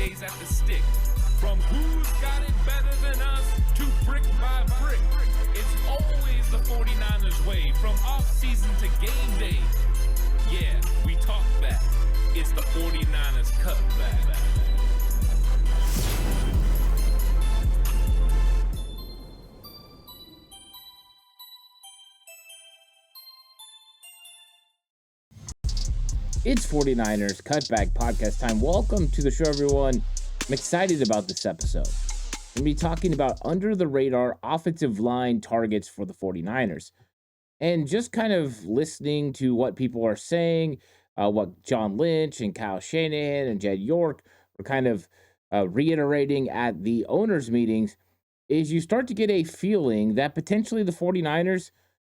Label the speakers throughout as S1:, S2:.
S1: days at the stick. From who's got it better than us to brick by brick. It's always the 49ers way, from off-season to game day. Yeah, we talk back. It's the 49ers Cutback.
S2: It's 49ers Cutback podcast time. Welcome to the show, everyone. I'm excited about this episode. We're going to be talking about under-the-radar offensive line targets for the 49ers. And just kind of listening to what people are saying, what John Lynch and Kyle Shanahan and Jed York were kind of reiterating at the owners' meetings, is you start to get a feeling that potentially the 49ers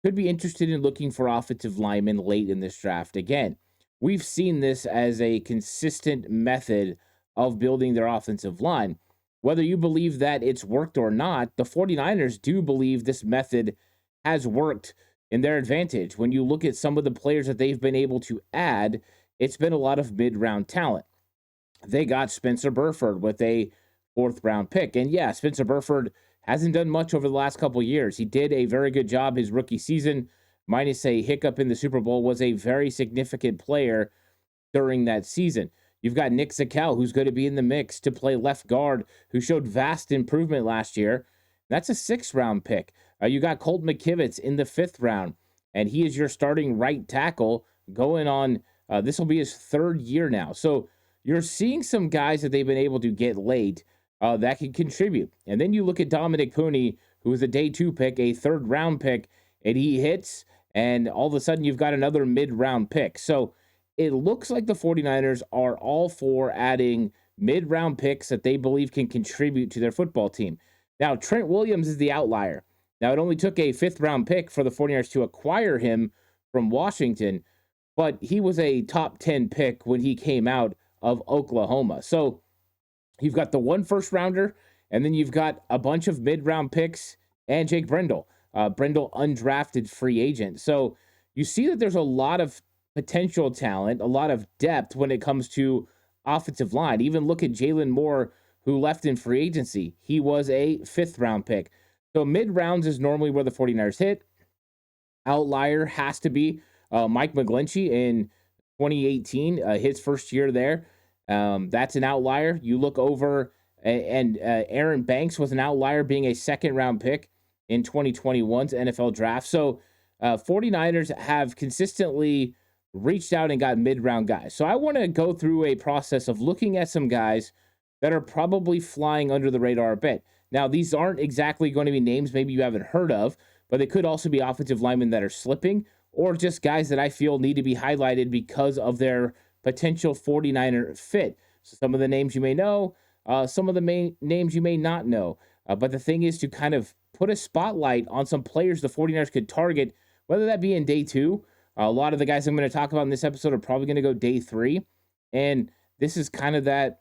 S2: could be interested in looking for offensive linemen late in this draft again. We've seen this as a consistent method of building their offensive line. Whether you believe that it's worked or not, the 49ers do believe this method has worked in their advantage. When you look at some of the players that they've been able to add, it's been a lot of mid-round talent. They got Spencer Burford with a fourth-round pick. And yeah, Spencer Burford hasn't done much over the last couple of years. He did a very good job his rookie season, minus a hiccup in the Super Bowl, was a very significant player during that season. You've got Nick Zakelj, who's going to be in the mix to play left guard, who showed vast improvement last year. That's a sixth-round pick. You got Colt McKivitz in the fifth round, and he is your starting right tackle going on. This will be his third year now. So you're seeing some guys that they've been able to get late that can contribute. And then you look at Dominic Puni, who was a day 2 pick, a third-round pick, and he hits, and all of a sudden you've got another mid-round pick. So it looks like the 49ers are all for adding mid-round picks that they believe can contribute to their football team. Now, Trent Williams is the outlier. Now, it only took a fifth-round pick for the 49ers to acquire him from Washington, but he was a top 10 pick when he came out of Oklahoma. So you've got the one first-rounder, and then you've got a bunch of mid-round picks and Jake Brendel. Brendel, undrafted free agent. So you see that there's a lot of potential talent, a lot of depth when it comes to offensive line. Even look at Jalen Moore, who left in free agency. He was a fifth-round pick. So mid-rounds is normally where the 49ers hit. Outlier has to be Mike McGlinchey in 2018, his first year there. That's an outlier. You look over, and Aaron Banks was an outlier, being a second-round pick in 2021's NFL draft. So 49ers have consistently reached out and got mid-round guys. So I want to go through a process of looking at some guys that are probably flying under the radar a bit. Now, these aren't exactly going to be names maybe you haven't heard of, but they could also be offensive linemen that are slipping, or just guys that I feel need to be highlighted because of their potential 49er fit. So some of the names you may know, some of the main names you may not know. But the thing is to kind of put a spotlight on some players the 49ers could target, whether that be in day 2. A lot of the guys I'm going to talk about in this episode are probably going to go day 3. And this is kind of that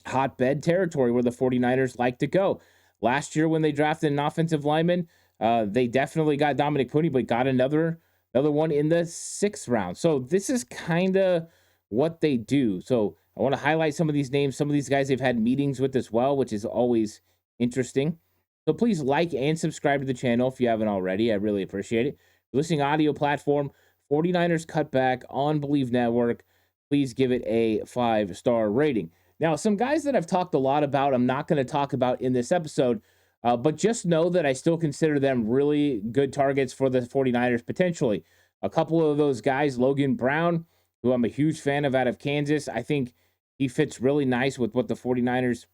S2: hotbed territory where the 49ers like to go. Last year when they drafted an offensive lineman, they definitely got Dominic Puni, but got another one in the 6th round. So this is kind of what they do. So I want to highlight some of these names. Some of these guys they've had meetings with as well, which is always interesting. So please like and subscribe to the channel if you haven't already. I really appreciate it. Listening audio platform, 49ers Cutback on Believe Network. Please give it a 5-star rating. Now, some guys that I've talked a lot about, I'm not going to talk about in this episode, but just know that I still consider them really good targets for the 49ers potentially. A couple of those guys, Logan Brown, who I'm a huge fan of out of Kansas. I think he fits really nice with what the 49ers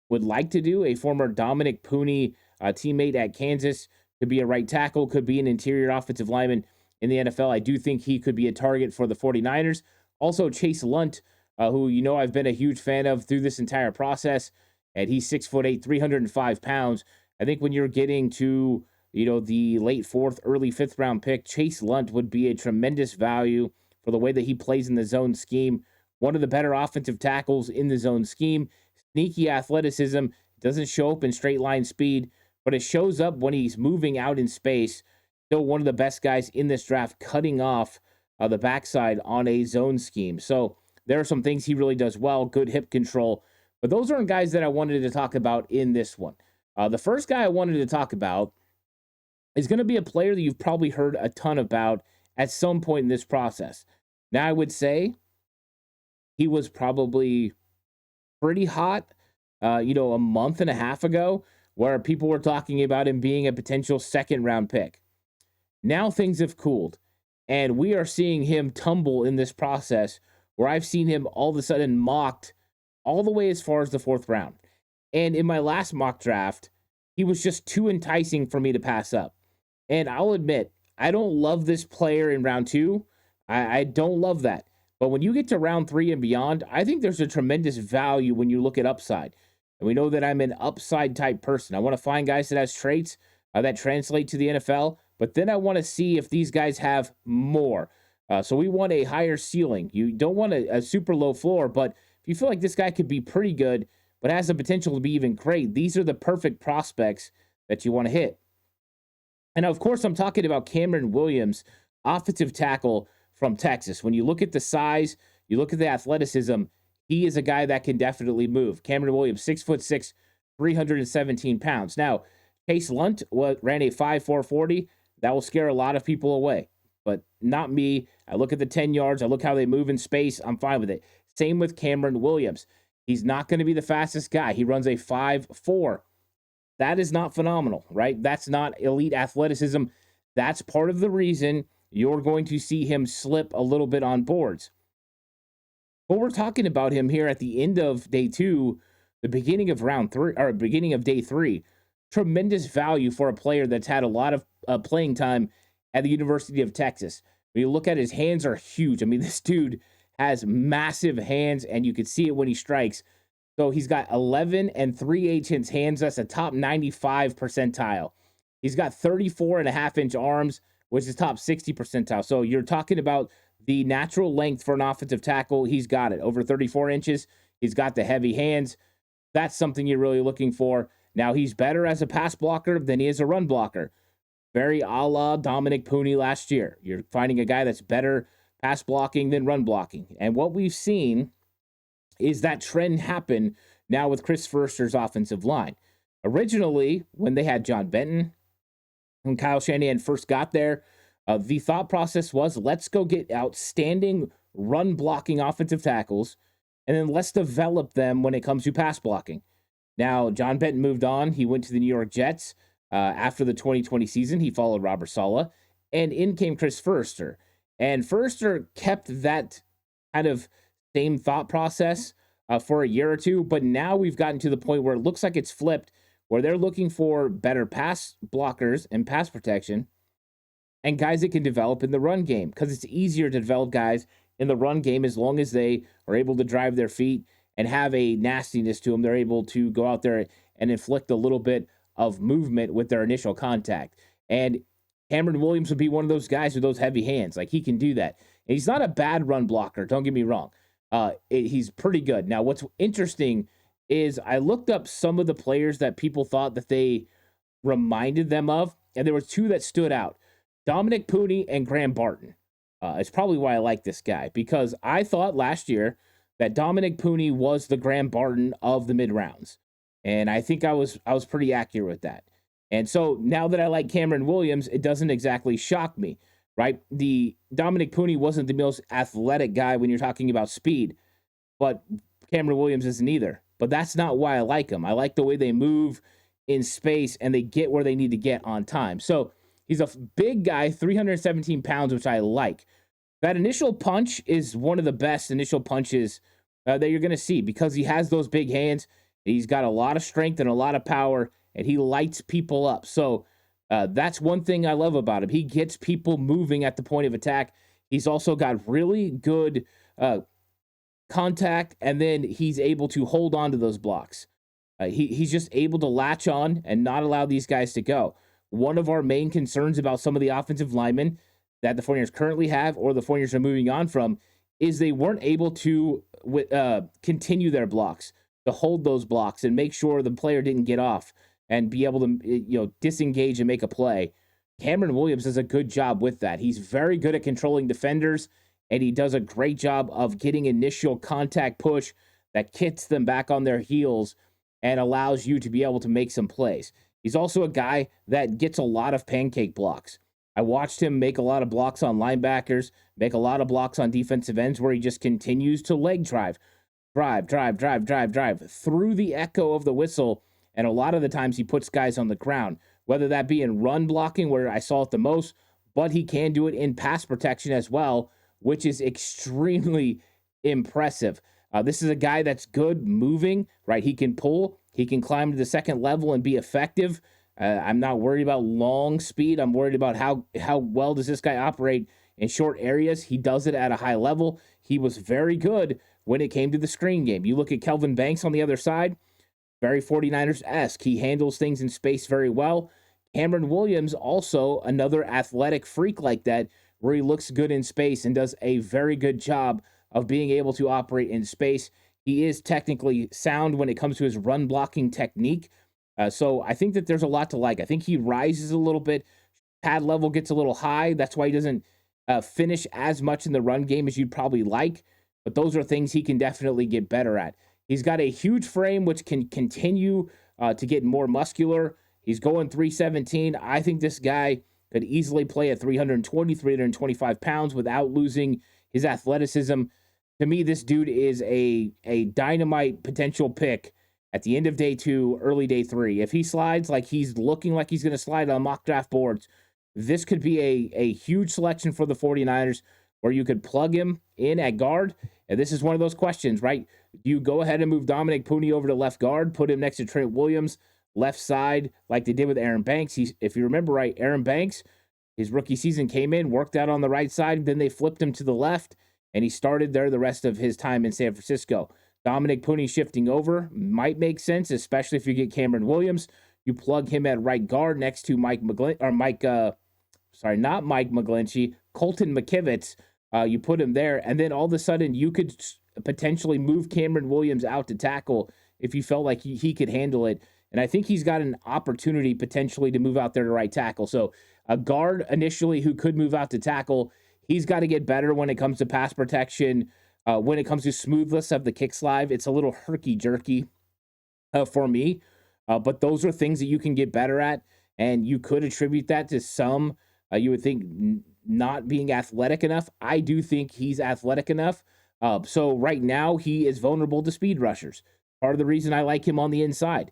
S2: would like to do. A former Dominic Puni teammate at Kansas, could be a right tackle, could be an interior offensive lineman in the NFL. I do think he could be a target for the 49ers. Also, Chase Lunt, who I've been a huge fan of through this entire process, and he's 6'8", 305 pounds. I think when you're getting to the late 4th, early 5th round pick, Chase Lunt would be a tremendous value for the way that he plays in the zone scheme. One of the better offensive tackles in the zone scheme. Sneaky athleticism, doesn't show up in straight line speed, but it shows up when he's moving out in space. Still one of the best guys in this draft, cutting off the backside on a zone scheme. So there are some things he really does well. Good hip control. But those aren't guys that I wanted to talk about in this one. The first guy I wanted to talk about is going to be a player that you've probably heard a ton about at some point in this process. Now, I would say he was probably pretty hot, a month and a half ago, where people were talking about him being a potential second round pick. Now things have cooled, and we are seeing him tumble in this process where I've seen him all of a sudden mocked all the way as far as the fourth round. And in my last mock draft, he was just too enticing for me to pass up. And I'll admit, I don't love this player in round 2. I don't love that. But when you get to round 3 and beyond, I think there's a tremendous value when you look at upside. And we know that I'm an upside type person. I want to find guys that has traits that translate to the NFL, but then I want to see if these guys have more. So we want a higher ceiling. You don't want a super low floor, but if you feel like this guy could be pretty good, but has the potential to be even great, these are the perfect prospects that you want to hit. And of course, I'm talking about Cameron Williams, offensive tackle from Texas. When you look at the size, you look at the athleticism, he is a guy that can definitely move. Cameron Williams, 6'6", 317 pounds. Now, Chase Lunt ran a 5'4" 40. That will scare a lot of people away, but not me. I look at the 10 yards. I look how they move in space. I'm fine with it. Same with Cameron Williams. He's not going to be the fastest guy. He runs a 5'4". That is not phenomenal, right? That's not elite athleticism. That's part of the reason you're going to see him slip a little bit on boards. But we're talking about him here at the end of day 2, the beginning of round 3, or beginning of day 3. Tremendous value for a player that's had a lot of playing time at the University of Texas. When you look at his hands are huge. I mean, this dude has massive hands, and you can see it when he strikes. So he's got 11 3/8 hands. That's a top 95 percentile. He's got 34.5-inch arms, which is top 60 percentile. So you're talking about the natural length for an offensive tackle. He's got it. Over 34 inches. He's got the heavy hands. That's something you're really looking for. Now, he's better as a pass blocker than he is a run blocker. Very a la Dominic Pooney last year. You're finding a guy that's better pass blocking than run blocking. And what we've seen is that trend happen now with Chris Foerster's offensive line. Originally, when they had John Benton and Kyle Shanahan first got there, the thought process was, let's go get outstanding run blocking offensive tackles, and then let's develop them when it comes to pass blocking. Now, John Benton moved on. He went to the New York Jets. After the 2020 season, he followed Robert Saleh, and in came Chris Foerster. And Foerster kept that kind of same thought process for a year or two, but now we've gotten to the point where it looks like it's flipped, where they're looking for better pass blockers and pass protection and guys that can develop in the run game, because it's easier to develop guys in the run game as long as they are able to drive their feet and have a nastiness to them. They're able to go out there and inflict a little bit of movement with their initial contact. And Cameron Williams would be one of those guys with those heavy hands. Like, he can do that. And he's not a bad run blocker, don't get me wrong. He's pretty good. Now, what's interesting is I looked up some of the players that people thought that they reminded them of, and there were two that stood out. Dominic Pooney and Graham Barton. It's probably why I like this guy, because I thought last year that Dominic Pooney was the Graham Barton of the mid-rounds. And I think I was pretty accurate with that. And so now that I like Cameron Williams, it doesn't exactly shock me, right? The Dominic Pooney wasn't the most athletic guy when you're talking about speed, but Cameron Williams isn't either. But that's not why I like him. I like the way they move in space and they get where they need to get on time. So he's a big guy, 317 pounds, which I like. That initial punch is one of the best initial punches that you're going to see, because he has those big hands. He's got a lot of strength and a lot of power, and he lights people up. So that's one thing I love about him. He gets people moving at the point of attack. He's also got really good contact, and then he's able to hold on to those blocks. He's just able to latch on and not allow these guys to go. One of our main concerns about some of the offensive linemen that the 49ers currently have, or the 49ers are moving on from, is they weren't able to continue their blocks, to hold those blocks and make sure the player didn't get off and be able to disengage and make a play. Cameron Williams does a good job with that. He's very good at controlling defenders, and he does a great job of getting initial contact push that kicks them back on their heels and allows you to be able to make some plays. He's also a guy that gets a lot of pancake blocks. I watched him make a lot of blocks on linebackers, make a lot of blocks on defensive ends where he just continues to leg drive through the echo of the whistle. And a lot of the times he puts guys on the ground, whether that be in run blocking, where I saw it the most, but he can do it in pass protection as well, which is extremely impressive. This is a guy that's good moving, right? He can pull, he can climb to the second level and be effective. I'm not worried about long speed. I'm worried about how well does this guy operate in short areas. He does it at a high level. He was very good when it came to the screen game. You look at Kelvin Banks on the other side, very 49ers-esque. He handles things in space very well. Cameron Williams, also another athletic freak like that, where he looks good in space and does a very good job of being able to operate in space. He is technically sound when it comes to his run blocking technique. So I think that there's a lot to like. I think he rises a little bit. Pad level gets a little high. That's why he doesn't finish as much in the run game as you'd probably like. But those are things he can definitely get better at. He's got a huge frame, which can continue to get more muscular. He's going 317. I think this guy could easily play at 320, 325 pounds without losing his athleticism. To me, this dude is a dynamite potential pick at the end of day 2, early day 3. If he slides like he's looking like he's going to slide on mock draft boards, this could be a huge selection for the 49ers where you could plug him in at guard. And this is one of those questions, right? Do you go ahead and move Dominic Pooney over to left guard, put him next to Trent Williams, left side, like they did with Aaron Banks? If you remember right, Aaron Banks, his rookie season came in, worked out on the right side, then they flipped him to the left, and he started there the rest of his time in San Francisco. Dominic Pooney shifting over might make sense, especially if you get Cameron Williams. You plug him at right guard next to Colton McKivitz. You put him there, and then all of a sudden you could potentially move Cameron Williams out to tackle if you felt like he could handle it. And I think he's got an opportunity potentially to move out there to right tackle. So a guard initially who could move out to tackle, he's got to get better when it comes to pass protection. When it comes to smoothness of the kick slide, it's a little herky-jerky for me. But those are things that you can get better at, and you could attribute that to some, you would think, not being athletic enough. I do think he's athletic enough. So right now, he is vulnerable to speed rushers. Part of the reason I like him on the inside.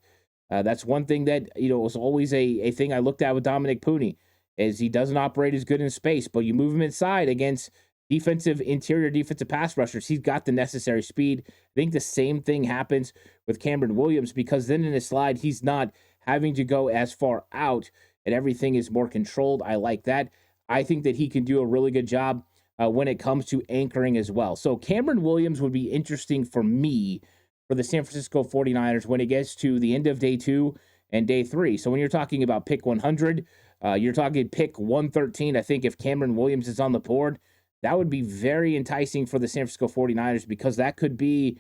S2: That's one thing that, was always a thing I looked at with Dominic Pooney, is he doesn't operate as good in space, but you move him inside against interior defensive pass rushers, he's got the necessary speed. I think the same thing happens with Cameron Williams, because then in his slide, he's not having to go as far out and everything is more controlled. I like that. I think that he can do a really good job when it comes to anchoring as well. So Cameron Williams would be interesting for me for the San Francisco 49ers when it gets to the end of day 2 and day 3. So when you're talking about pick 100, you're talking pick 113. I think if Cameron Williams is on the board, that would be very enticing for the San Francisco 49ers, because that could be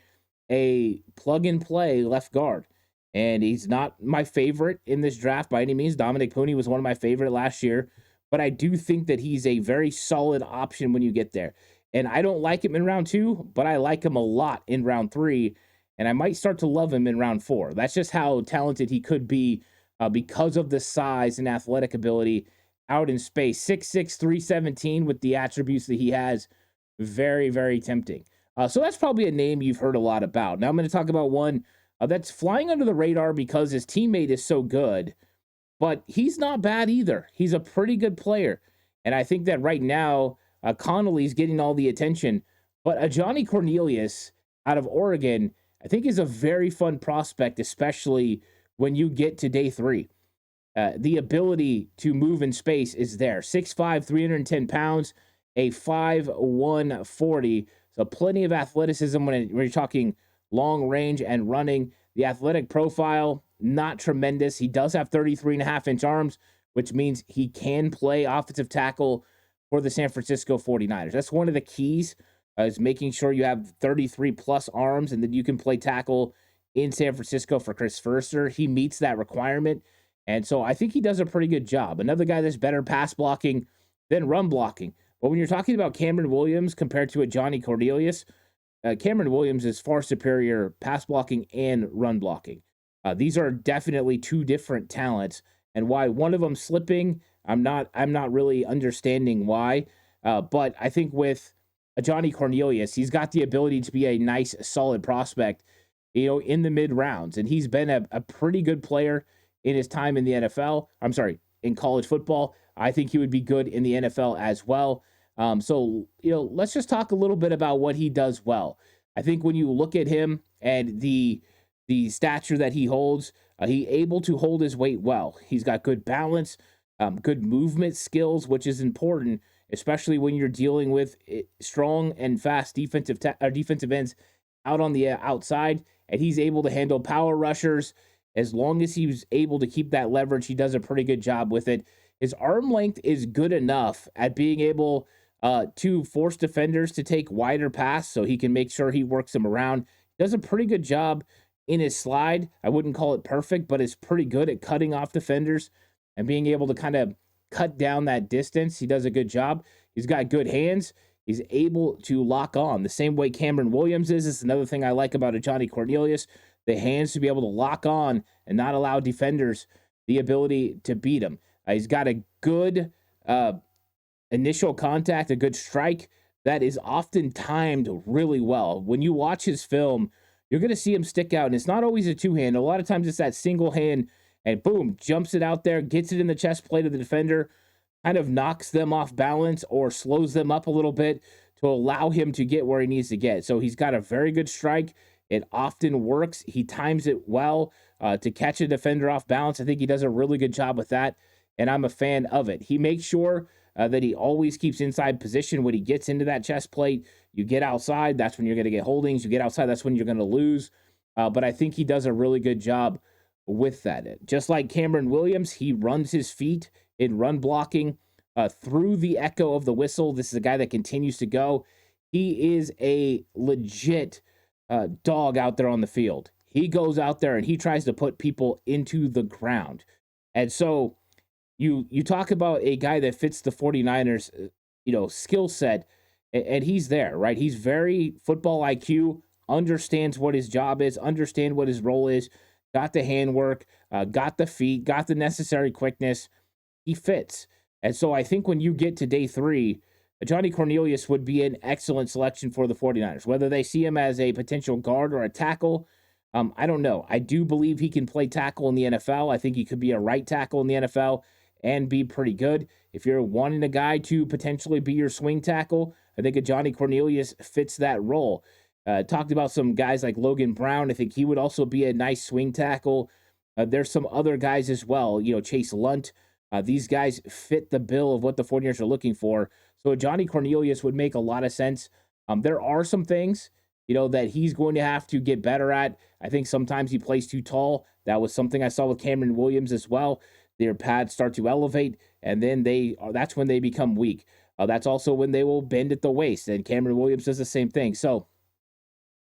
S2: a plug-and-play left guard. And he's not my favorite in this draft by any means. Dominic Pooney was one of my favorite last year. But I do think that he's a very solid option when you get there. And I don't like him in round 2, but I like him a lot in round 3. And I might start to love him in round 4. That's just how talented he could be because of the size and athletic ability out in space. 6'6", 317 with the attributes that he has. Very, very tempting. So that's probably a name you've heard a lot about. Now I'm going to talk about one that's flying under the radar because his teammate is so good, but he's not bad either. He's a pretty good player. And I think that right now, Connolly's getting all the attention. But Johnny Cornelius out of Oregon, I think is a very fun prospect, especially when you get to day 3. The ability to move in space is there. 6'5", 310 pounds, a 5'1", 40. So plenty of athleticism when you're talking long range and running. The athletic profile, not tremendous. He does have 33.5-inch arms, which means he can play offensive tackle for the San Francisco 49ers. That's one of the keys, is making sure you have 33-plus arms, and then you can play tackle in San Francisco for Chris Furster. He meets that requirement. And so I think he does a pretty good job. Another guy that's better pass blocking than run blocking. But when you're talking about Cameron Williams compared to a Johnny Cornelius, Cameron Williams is far superior pass blocking and run blocking. These are definitely two different talents, and why one of them slipping, I'm not really understanding why. But I think with Johnny Cornelius, he's got the ability to be a nice, solid prospect, in the mid rounds, and he's been a pretty good player in his time in the NFL. I'm sorry, in college football. I think he would be good in the NFL as well. So let's just talk a little bit about what he does well. I think when you look at him and the stature that he holds, he able to hold his weight well. He's got good balance, good movement skills, which is important, especially when you're dealing with strong and fast defensive ends out on the outside. And he's able to handle power rushers. As long as he's able to keep that leverage, he does a pretty good job with it. His arm length is good enough at being able to force defenders to take wider pass, so he can make sure he works them around. Does a pretty good job in his slide. I wouldn't call it perfect, but it's pretty good at cutting off defenders and being able to kind of cut down that distance. He does a good job. He's got good hands. He's able to lock on the same way Cameron Williams is. It's another thing I like about a Johnny Cornelius. The hands to be able to lock on and not allow defenders the ability to beat him. He's got a good initial contact, a good strike that is often timed really well. When you watch his film, you're going to see him stick out, and it's not always a two-hand. A lot of times it's that single hand, and boom, jumps it out there, gets it in the chest plate of the defender, kind of knocks them off balance or slows them up a little bit to allow him to get where he needs to get. So he's got a very good strike. It often works. He times it well to catch a defender off balance. I think he does a really good job with that, and I'm a fan of it. He makes sure that he always keeps inside position when he gets into that chest plate. You get outside, that's when you're going to get holdings. You get outside, that's when you're going to lose. But I think he does a really good job with that. Just like Cameron Williams, he runs his feet in run blocking through the echo of the whistle. This is a guy that continues to go. He is a legit dog out there on the field. He goes out there and he tries to put people into the ground. And so you talk about a guy that fits the 49ers, skill set, and he's there, right? He's very football IQ, understands what his job is, understand what his role is, got the handwork, got the feet, got the necessary quickness. He fits. And so I think when you get to day 3, Johnny Cornelius would be an excellent selection for the 49ers. Whether they see him as a potential guard or a tackle, I don't know. I do believe he can play tackle in the NFL. I think he could be a right tackle in the NFL and be pretty good. If you're wanting a guy to potentially be your swing tackle, I think a Johnny Cornelius fits that role. Talked about some guys like Logan Brown. I think he would also be a nice swing tackle. There's some other guys as well, Chase Lunt. These guys fit the bill of what the 49ers are looking for. So Johnny Cornelius would make a lot of sense. There are some things, that he's going to have to get better at. I think sometimes he plays too tall. That was something I saw with Cameron Williams as well. Their pads start to elevate, and then that's when they become weak. That's also when they will bend at the waist, and Cameron Williams does the same thing. So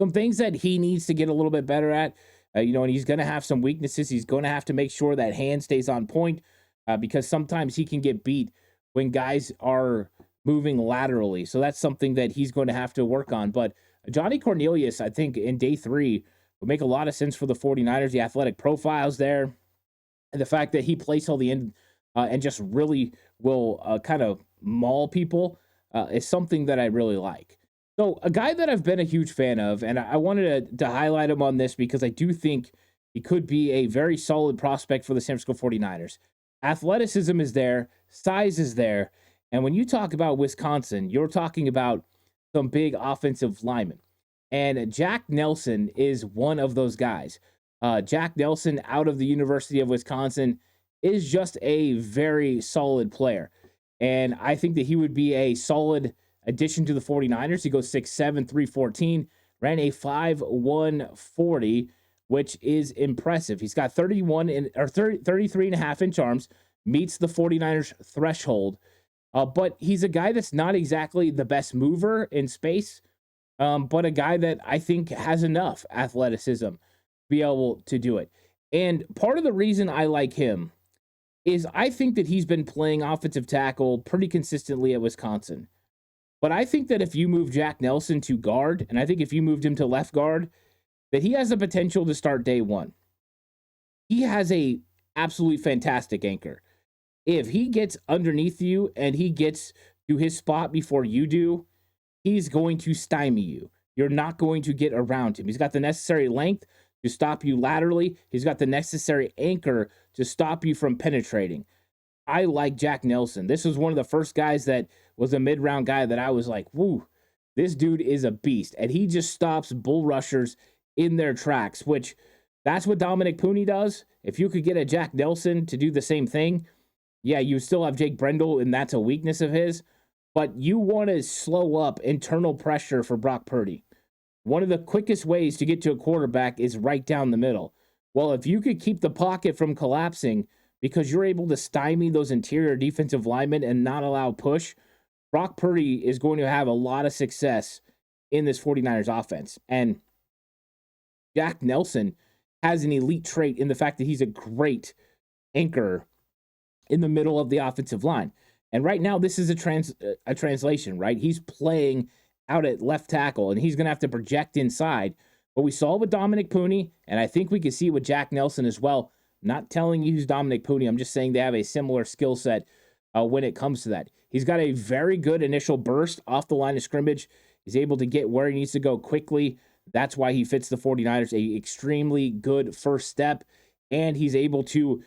S2: some things that he needs to get a little bit better at, and he's going to have some weaknesses. He's going to have to make sure that hand stays on point because sometimes he can get beat when guys are moving laterally. So that's something that he's going to have to work on. But Johnny Cornelius, I think in day 3 would make a lot of sense for the 49ers. The athletic profiles there, and the fact that he plays till the end and just really will kind of maul people is something that I really like. So a guy that I've been a huge fan of, and I wanted to highlight him on this because I do think he could be a very solid prospect for the San Francisco 49ers. Athleticism is there, size is there, and when you talk about Wisconsin, you're talking about some big offensive linemen. And Jack Nelson is one of those guys. Jack Nelson out of the University of Wisconsin is just a very solid player. And I think that he would be a solid addition to the 49ers. He goes 6'7", 314, ran a 5'1", 40, which is impressive. He's got 33.5-inch arms, meets the 49ers threshold. But he's a guy that's not exactly the best mover in space, but a guy that I think has enough athleticism to be able to do it. And part of the reason I like him is I think that he's been playing offensive tackle pretty consistently at Wisconsin. But I think that if you move Jack Nelson to guard, and I think if you moved him to left guard, that he has the potential to start day one. He has a absolutely fantastic anchor. If he gets underneath you and he gets to his spot before you do, he's going to stymie you. You're not going to get around him. He's got the necessary length to stop you laterally. He's got the necessary anchor to stop you from penetrating. I like Jack Nelson. This was one of the first guys that was a mid-round guy that I was like, woo, this dude is a beast. And he just stops bull rushers in their tracks, which that's what Dominic Pooney does. If you could get a Jack Nelson to do the same thing, yeah, you still have Jake Brendel, and that's a weakness of his. But you want to slow up internal pressure for Brock Purdy. One of the quickest ways to get to a quarterback is right down the middle. Well, if you could keep the pocket from collapsing because you're able to stymie those interior defensive linemen and not allow push, Brock Purdy is going to have a lot of success in this 49ers offense. And Jack Nelson has an elite trait in the fact that he's a great anchor in the middle of the offensive line. And right now, this is a translation, right? He's playing out at left tackle, and he's going to have to project inside. But we saw with Dominic Pooney, and I think we can see with Jack Nelson as well. Not telling you who's Dominic Pooney. I'm just saying they have a similar skill set when it comes to that. He's got a very good initial burst off the line of scrimmage. He's able to get where he needs to go quickly. That's why he fits the 49ers. A extremely good first step, and he's able to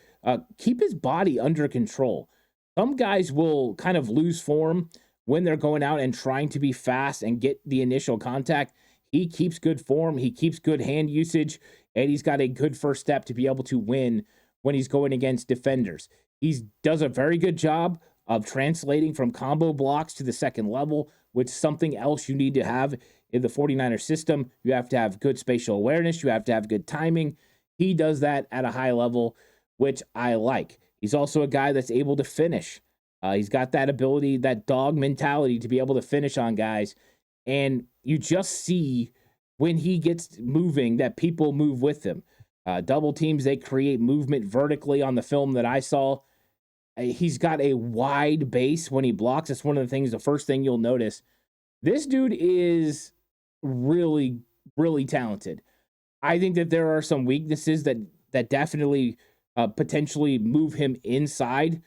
S2: keep his body under control. Some guys will kind of lose form when they're going out and trying to be fast and get the initial contact. He keeps good form. He keeps good hand usage, and he's got a good first step to be able to win when he's going against defenders. He does a very good job of translating from combo blocks to the second level, which is something else you need to have in the 49ers system. You have to have good spatial awareness. You have to have good timing. He does that at a high level, which I like. He's also a guy that's able to finish. He's got that ability, that dog mentality to be able to finish on guys. And you just see when he gets moving that people move with him. Double teams, they create movement vertically on the film that I saw. He's got a wide base when he blocks. That's one of the things, the first thing you'll notice. This dude is really, really talented. I think that there are some weaknesses that definitely potentially move him inside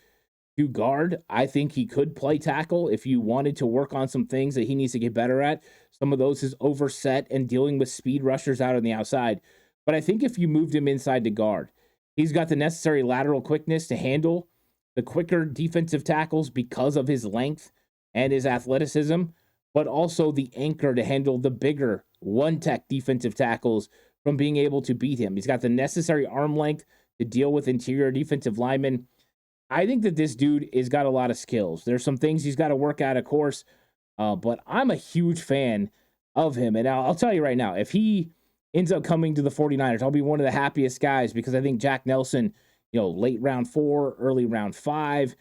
S2: to guard. I think he could play tackle if you wanted to work on some things that he needs to get better at. Some of those is overset and dealing with speed rushers out on the outside. But I think if you moved him inside to guard, he's got the necessary lateral quickness to handle the quicker defensive tackles because of his length and his athleticism, but also the anchor to handle the bigger one-tech defensive tackles from being able to beat him. He's got the necessary arm length to deal with interior defensive linemen. I think that this dude has got a lot of skills. There's some things he's got to work out, of course, but I'm a huge fan of him. And I'll tell you right now, if he ends up coming to the 49ers, I'll be one of the happiest guys because I think Jack Nelson, late round 4, early round 5,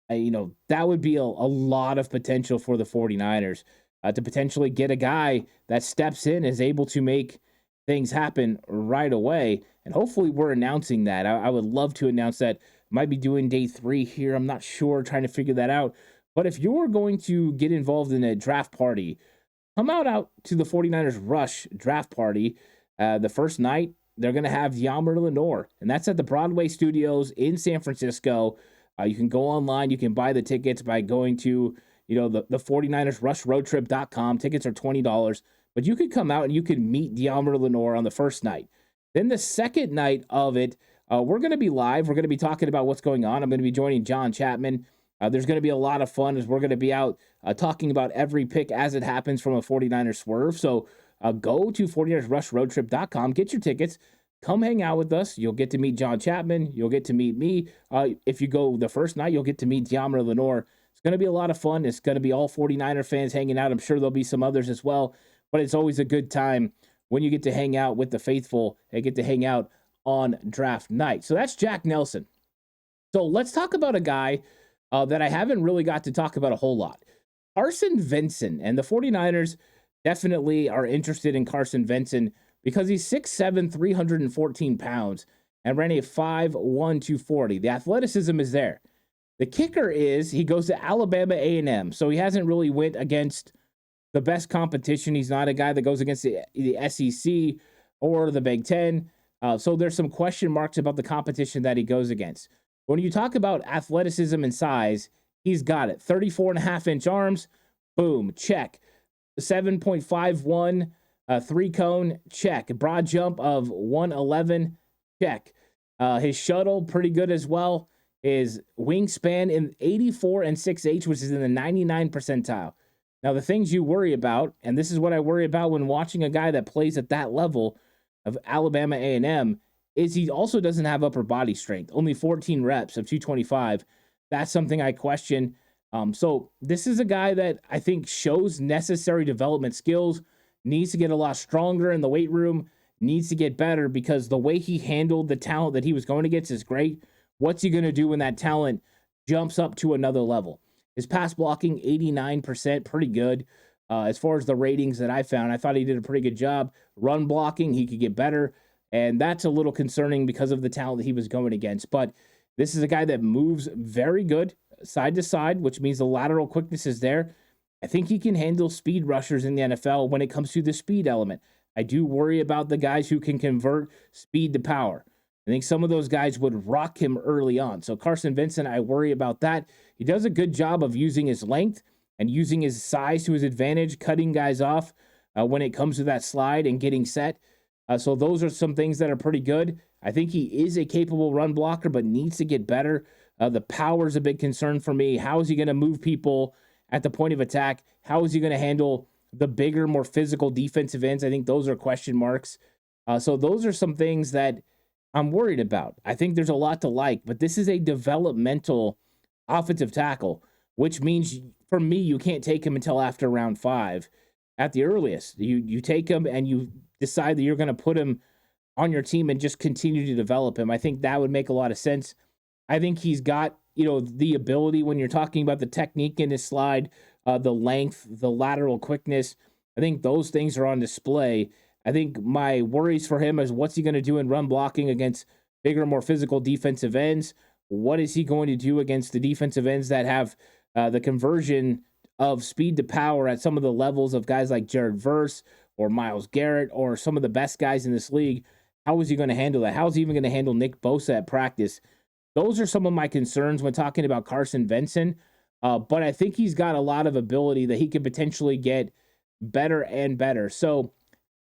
S2: that would be a lot of potential for the 49ers to potentially get a guy that steps in, is able to make things happen right away. And hopefully we're announcing that. I would love to announce that. Might be doing day 3 here. I'm not sure, trying to figure that out. But if you're going to get involved in a draft party, come out to the 49ers Rush draft party. The first night, they're going to have Yammer Lenore, and that's at the Broadway Studios in San Francisco. You can go online. You can buy the tickets by going to, the 49ers RushRoadTrip.com. Tickets are $20. But you could come out and you could meet Yammer Lenore on the first night. Then the second night of it, we're going to be live. We're going to be talking about what's going on. I'm going to be joining John Chapman. There's going to be a lot of fun as we're going to be out talking about every pick as it happens from a 49ers swerve. So go to 49ersRushRoadTrip.com, get your tickets, come hang out with us. You'll get to meet John Chapman. You'll get to meet me. If you go the first night, you'll get to meet Yammer Lenore. It's going to be a lot of fun. It's going to be all 49er fans hanging out. I'm sure there'll be some others as well, but it's always a good time when you get to hang out with the faithful and get to hang out on draft night. So that's Jack Nelson. So let's talk about a guy that I haven't really got to talk about a whole lot. Carson Vincent, and the 49ers definitely are interested in Carson Vincent because he's 6'7", 314 pounds and ran a 5'1", 240. The athleticism is there. The kicker is he goes to Alabama A&M, so he hasn't really went against the best competition. He's not a guy that goes against the SEC or the Big Ten. So there's some question marks about the competition that he goes against. When you talk about athleticism and size, he's got it. 34.5-inch arms, boom, check. 7.51 three-cone, check. Broad jump of 111, check. His shuttle, pretty good as well. His wingspan in 84 and 6'8", which is in the 99 percentile. Now, the things you worry about, and this is what I worry about when watching a guy that plays at that level of Alabama A&M, is he also doesn't have upper body strength. Only 14 reps of 225. That's something I question. So this is a guy that I think shows necessary development skills, needs to get a lot stronger in the weight room, needs to get better because the way he handled the talent that he was going against is great. What's he going to do when that talent jumps up to another level? His pass blocking, 89%, pretty good. As far as the ratings that I found, I thought he did a pretty good job. Run blocking, he could get better. And that's a little concerning because of the talent that he was going against. But this is a guy that moves very good side to side, which means the lateral quickness is there. I think he can handle speed rushers in the NFL when it comes to the speed element. I do worry about the guys who can convert speed to power. I think some of those guys would rock him early on. So Carson Vincent, I worry about that. He does a good job of using his length and using his size to his advantage, cutting guys off when it comes to that slide and getting set. So those are some things that are pretty good. I think he is a capable run blocker, but needs to get better. The power is a big concern for me. How is he going to move people at the point of attack? How is he going to handle the bigger, more physical defensive ends? I think those are question marks. So those are some things that I'm worried about. I think there's a lot to like, but this is a developmental offensive tackle, which means for me, you can't take him until after round 5 at the earliest. You take him and you decide that you're going to put him on your team and just continue to develop him. I think that would make a lot of sense. I think he's got, the ability when you're talking about the technique in his slide, the length, the lateral quickness. I think those things are on display. I think my worries for him is what's he going to do in run blocking against bigger, more physical defensive ends? What is he going to do against the defensive ends that have the conversion of speed to power at some of the levels of guys like Jared Verse or Myles Garrett or some of the best guys in this league? How is he going to handle that? How is he even going to handle Nick Bosa at practice? Those are some of my concerns when talking about Carson Vincent. But I think he's got a lot of ability that he could potentially get better and better. So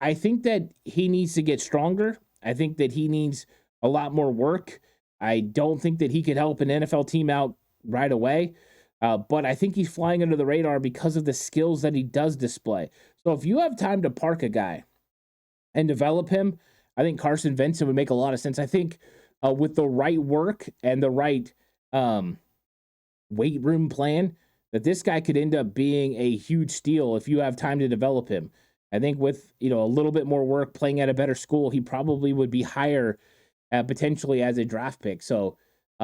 S2: I think that he needs to get stronger. I think that he needs a lot more work. I don't think that he could help an NFL team out right away. But I think he's flying under the radar because of the skills that he does display. So if you have time to park a guy and develop him, I think Carson Vincent would make a lot of sense. I think with the right work and the right weight room plan, that this guy could end up being a huge steal if you have time to develop him. I think with a little bit more work, playing at a better school, he probably would be higher potentially as a draft pick. So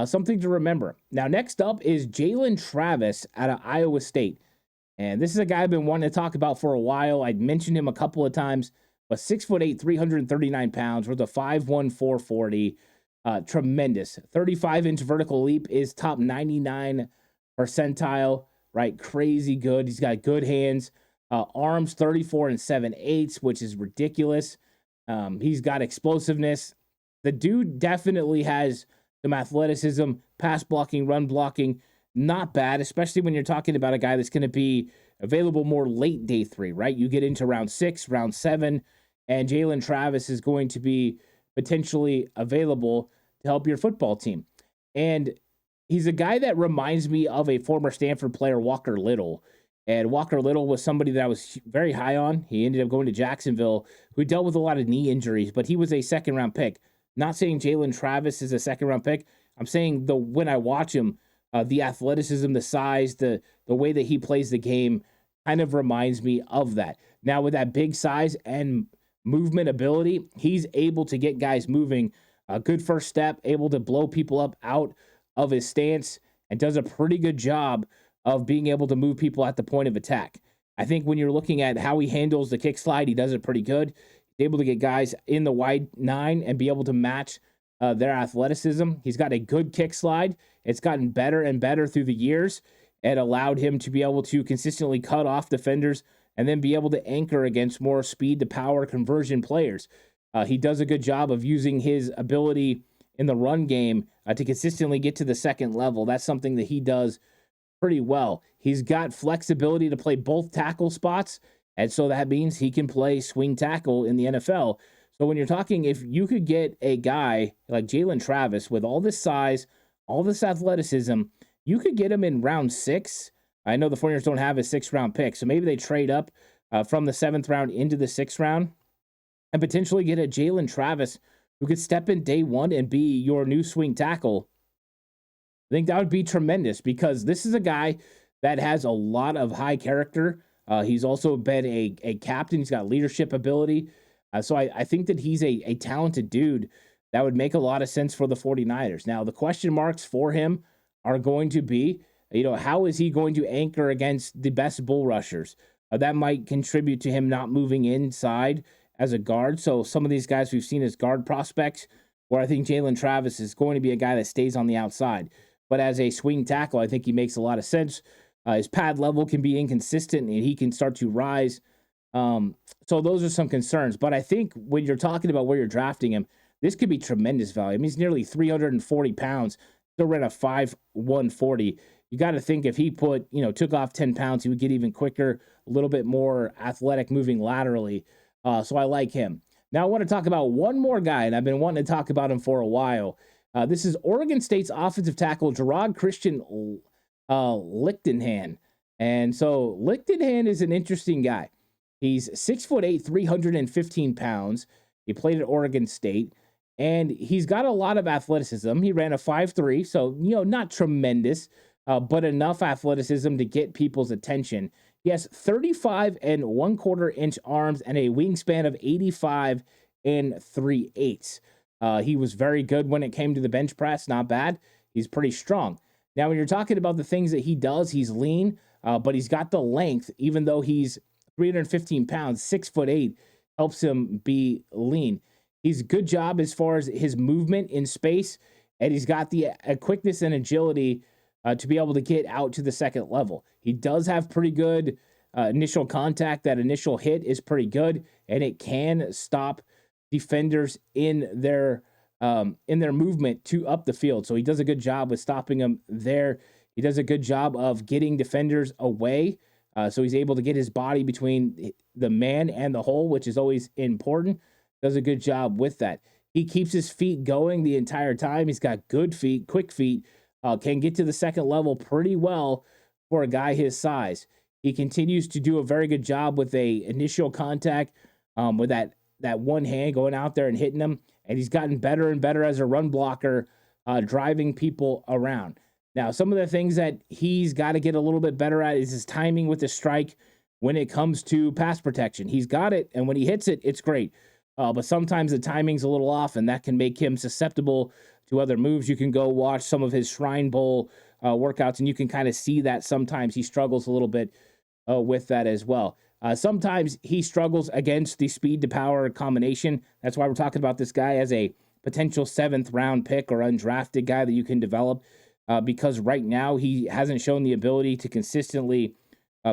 S2: something to remember. Now, next up is Jaylen Travis out of Iowa State. And this is a guy I've been wanting to talk about for a while. I'd mentioned him a couple of times, but 6'8", 339 pounds, worth a 5'1", 440. Tremendous. 35-inch vertical leap is top 99 percentile, right? Crazy good. He's got good hands. Arms 34 and 7/8, which is ridiculous. He's got explosiveness. The dude definitely has some athleticism, pass blocking, run blocking, not bad, especially when you're talking about a guy that's going to be available more late day 3, right? You get into round 6, round 7, and Jaylen Travis is going to be potentially available to help your football team. And he's a guy that reminds me of a former Stanford player, Walker Little. And Walker Little was somebody that I was very high on. He ended up going to Jacksonville, who dealt with a lot of knee injuries, but he was a second-round pick. Not saying Jaylen Travis is a second-round pick. I'm saying when I watch him, the athleticism, the size, the way that he plays the game kind of reminds me of that. Now, with that big size and movement ability, he's able to get guys moving. A good first step, able to blow people up out of his stance, and does a pretty good job of being able to move people at the point of attack. I think when you're looking at how he handles the kick slide, he does it pretty good. He's able to get guys in the wide 9 and be able to match their athleticism. He's got a good kick slide. It's gotten better and better through the years. It allowed him to be able to consistently cut off defenders and then be able to anchor against more speed to power conversion players. He does a good job of using his ability in the run game to consistently get to the second level. That's something that he does pretty well. He's got flexibility to play both tackle spots, and so that means he can play swing tackle in the NFL. So when you're talking, if you could get a guy like Jaylen Travis with all this size, all this athleticism, you could get him in round 6. I know the 49ers don't have a 6th-round pick, so maybe they trade up from the 7th round into the 6th round and potentially get a Jaylen Travis who could step in day 1 and be your new swing tackle. I think that would be tremendous because this is a guy that has a lot of high character. He's also been a captain. He's got leadership ability. So I think that he's a talented dude that would make a lot of sense for the 49ers. Now, the question marks for him are going to be, how is he going to anchor against the best bull rushers? That might contribute to him not moving inside as a guard. So some of these guys we've seen as guard prospects, where I think Jaylen Travis is going to be a guy that stays on the outside. But as a swing tackle, I think he makes a lot of sense. His pad level can be inconsistent, and he can start to rise. So those are some concerns. But I think when you're talking about where you're drafting him, this could be tremendous value. I mean, he's nearly 340 pounds. Still ran a 5'140. You got to think if he took off 10 pounds, he would get even quicker, a little bit more athletic moving laterally. So I like him. Now I want to talk about one more guy, and I've been wanting to talk about him for a while. This is Oregon State's offensive tackle, Gerard Christian-Likenhan. And so Lichtenhan is an interesting guy. He's 6'8", 315 pounds. He played at Oregon State, and he's got a lot of athleticism. He ran a 5'3", so, not tremendous, but enough athleticism to get people's attention. He has 35 1/4 inch arms and a wingspan of 85 3/8. He was very good when it came to the bench press. Not bad. He's pretty strong. Now, when you're talking about the things that he does, he's lean, but he's got the length, even though he's 315 pounds, 6'8", helps him be lean. He's a good job as far as his movement in space, and he's got the quickness and agility to be able to get out to the second level. He does have pretty good initial contact. That initial hit is pretty good, and it can stop defenders in their movement to up the field. So he does a good job with stopping them there. He does a good job of getting defenders away. So he's able to get his body between the man and the hole, which is always important. Does a good job with that. He keeps his feet going the entire time. He's got good feet, quick feet, can get to the second level pretty well for a guy his size. He continues to do a very good job with a initial contact, with that one hand going out there and hitting them. And he's gotten better and better as a run blocker, driving people around. Now, some of the things that he's got to get a little bit better at is his timing with the strike when it comes to pass protection. He's got it, and when he hits it, it's great. But sometimes the timing's a little off, and that can make him susceptible to other moves. You can go watch some of his Shrine Bowl workouts, and you can kind of see that sometimes he struggles a little bit with that as well. Sometimes he struggles against the speed to power combination. That's why we're talking about this guy as a potential 7th round pick or undrafted guy that you can develop. Because right now he hasn't shown the ability to consistently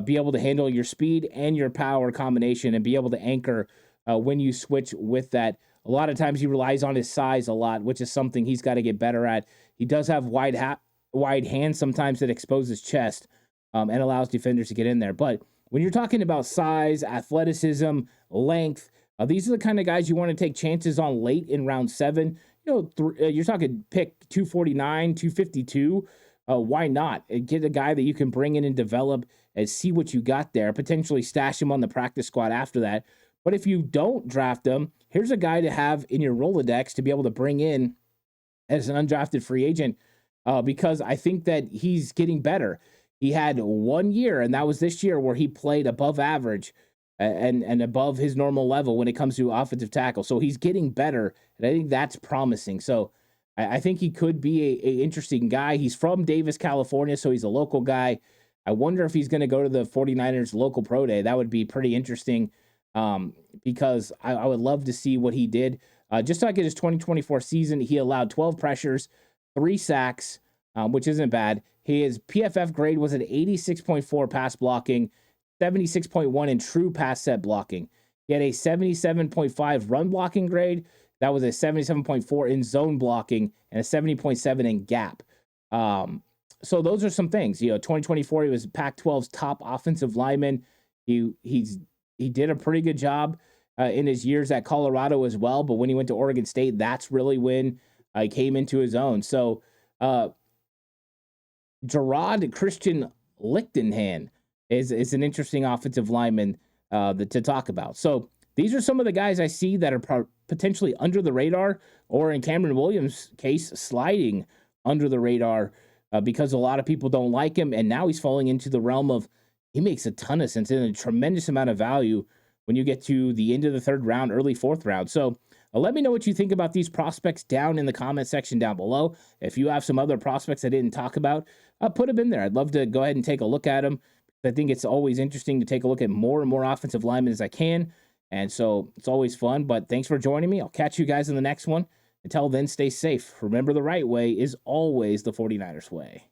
S2: be able to handle your speed and your power combination and be able to anchor when you switch with that. A lot of times he relies on his size a lot, which is something he's got to get better at. He does have wide hands sometimes that expose his chest and allows defenders to get in there. But when you're talking about size, athleticism, length, these are the kind of guys you want to take chances on late in round 7. You're talking pick 249, 252. Why not? Get a guy that you can bring in and develop and see what you got there, potentially stash him on the practice squad after that. But if you don't draft him, here's a guy to have in your Rolodex to be able to bring in as an undrafted free agent because I think that he's getting better. He had 1 year, and that was this year, where he played above average and above his normal level when it comes to offensive tackle. So he's getting better, and I think that's promising. So I think he could be a interesting guy. He's from Davis, California, so he's a local guy. I wonder if he's going to go to the 49ers local pro day. That would be pretty interesting because I would love to see what he did. Just like in his 2024 season, he allowed 12 pressures, 3 sacks, which isn't bad. His PFF grade was an 86.4 pass blocking, 76.1 in true pass set blocking. He had a 77.5 run blocking grade. That was a 77.4 in zone blocking and a 70.7 in gap. So those are some things. 2024, he was Pac-12's top offensive lineman. He did a pretty good job in his years at Colorado as well. But when he went to Oregon State, that's really when he came into his own. So Gerard Christian-Likenhan is an interesting offensive lineman to talk about. So these are some of the guys I see that are potentially under the radar, or in Cameron Williams' case, sliding under the radar because a lot of people don't like him. And now he's falling into the realm of, he makes a ton of sense and a tremendous amount of value when you get to the end of the 3rd round, early 4th round. So let me know what you think about these prospects down in the comment section down below. If you have some other prospects I didn't talk about, put them in there. I'd love to go ahead and take a look at them. I think it's always interesting to take a look at more and more offensive linemen as I can. And so it's always fun. But thanks for joining me. I'll catch you guys in the next one. Until then, stay safe. Remember, the right way is always the 49ers way.